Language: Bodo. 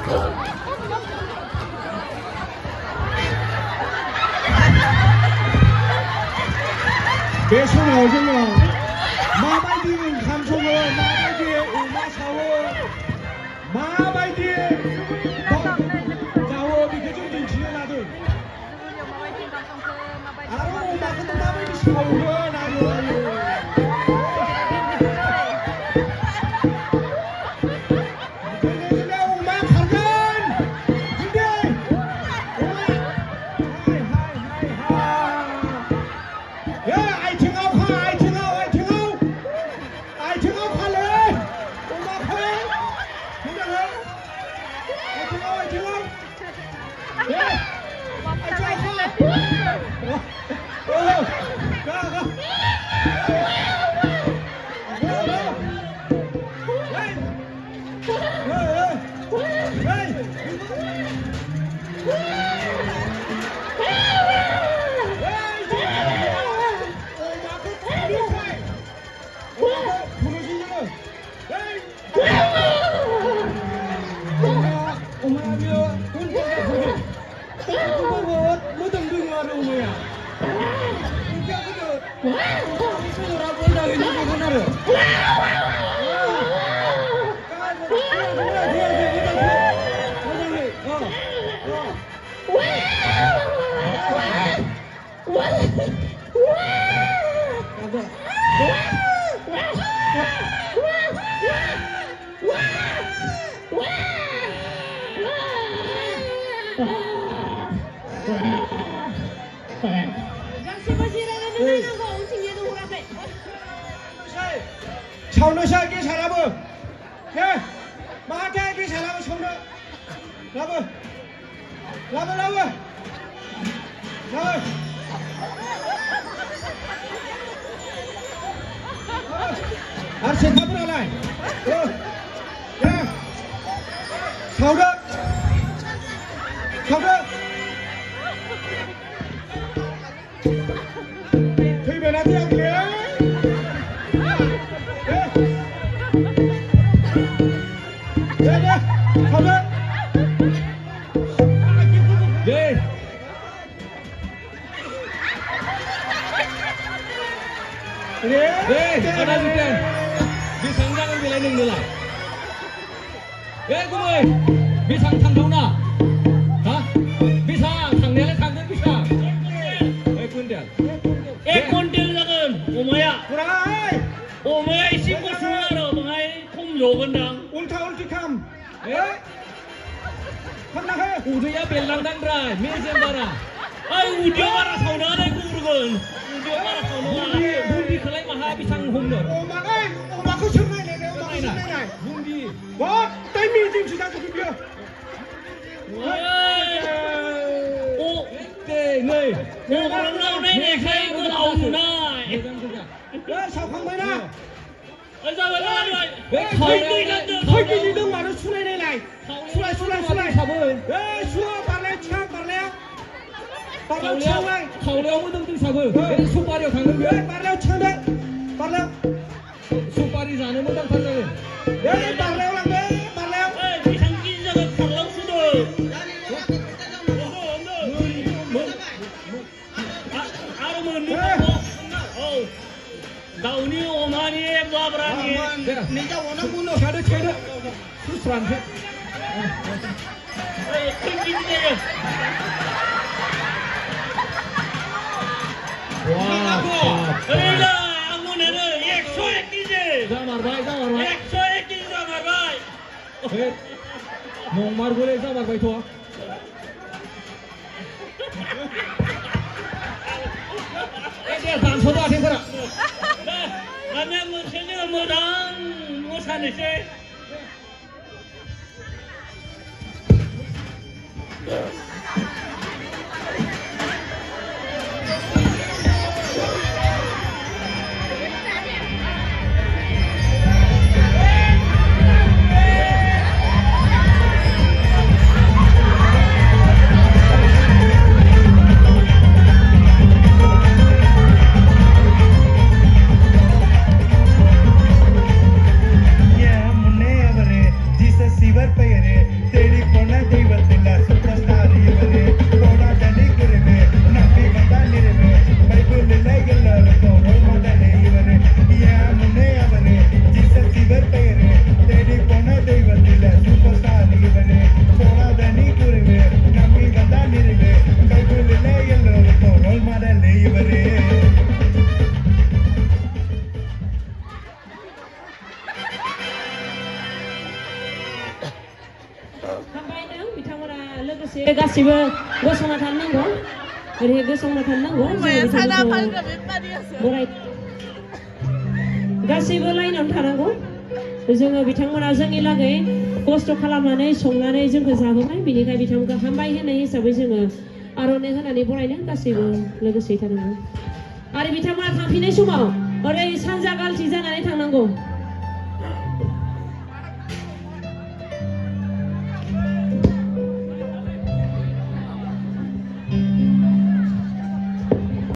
बे समाव जोङो माबायदि ओंखाम सङो माबायदि अमा सावो माबायदि जावो बेखौ जों दिन्थिनो लादों आरो अमाखौनो माबायदि सावगोन आरो सावनोसै गेसाराबो हे माहाथे गेसाराबो सावनो लाबो लाबो लाबो लाबो आरो सेखाफोरालाय सावदो सावदो फैबायना फैयाखैलै ada bukan bisang jangan bilai neng nilai gue bisang thằng nào hả bisang thằng này là thằng đến bisang kuntil lagan umaya umaya sim ko suara bangai kum logan dang ulta ulti kam mana he udah belang dan rai mejem bara ay udah bara sauna dai kurgun udah bara sauna bundi khalai maha bisang humno omaku sungai này omaku sungai này bundi what tay mi jing chỉ ra cho kia ô người orang nào đây này khai có đầu này sao không mấy na sao vậy rồi thôi cái gì đâu mà nó xuống đây này xuống này xuống bàn lên trang bàn leo khẩu leo mới đứng sao vậy xuống ba điều thằng đứng đấy bàn leo trang đấy bàn leo xuống ba đi ra nó mới đang thằng này đấy bàn leo làm đấy bàn leo bị thằng kia ra cái khẩu leo xuống rồi Kau ni omah ni buat berani. Ni jauh orang bunuh. Kada. Susran je. Tinggi je. Wah. Ila, aku ni 101 je. Zamar bhai. 101 je zamar bhai. Mongmar boleh zamar bhai thua. Dia tak sudah sini. Karena musuhnya modal, musuh ni sih. Yeah, Munne, Jesus. இவர் பெயரே தேடி போன தெய்வத்தில் சூப்பர் ஸ்டார் இவரே போராட்டனி குருவே நம்பி வந்தா நிறைவே பைபிளில் எல்லாருக்கும் ரோல் மாடலே இவரே ஏன் முன்னே அவரே ஜீசஸ் இவர் பெயரே தேடி போன தெய்வத்தில் சூப்பர் ஸ்டார் இவரே போராட்டனி குருவே நம்பி வந்தா நிறைவே பைபிளில் எல்லாருக்கும் ரோல் மாடலே இவரே हामबायदों बिथांमोना लोगोसे गासिबो गसंना थानांगौ ओरै गसंना थानांगौ बराय गासिबो लाइनाव थानांगौ जोङो बिथांमोना जोंनि लागै खस्थ' खालामनानै संनानै जोंखौ जाहोबाय बेनिखाय बिथांमोनखौ हामबाय होनाय हिसाबै जोङो आर'नाइ होनानै बरायनो गासिबो लोगोसे थानांगौ आरो बिथांमोना थांफिननाय समाव ओरै सानजा गालथि जानानै थांनांगौ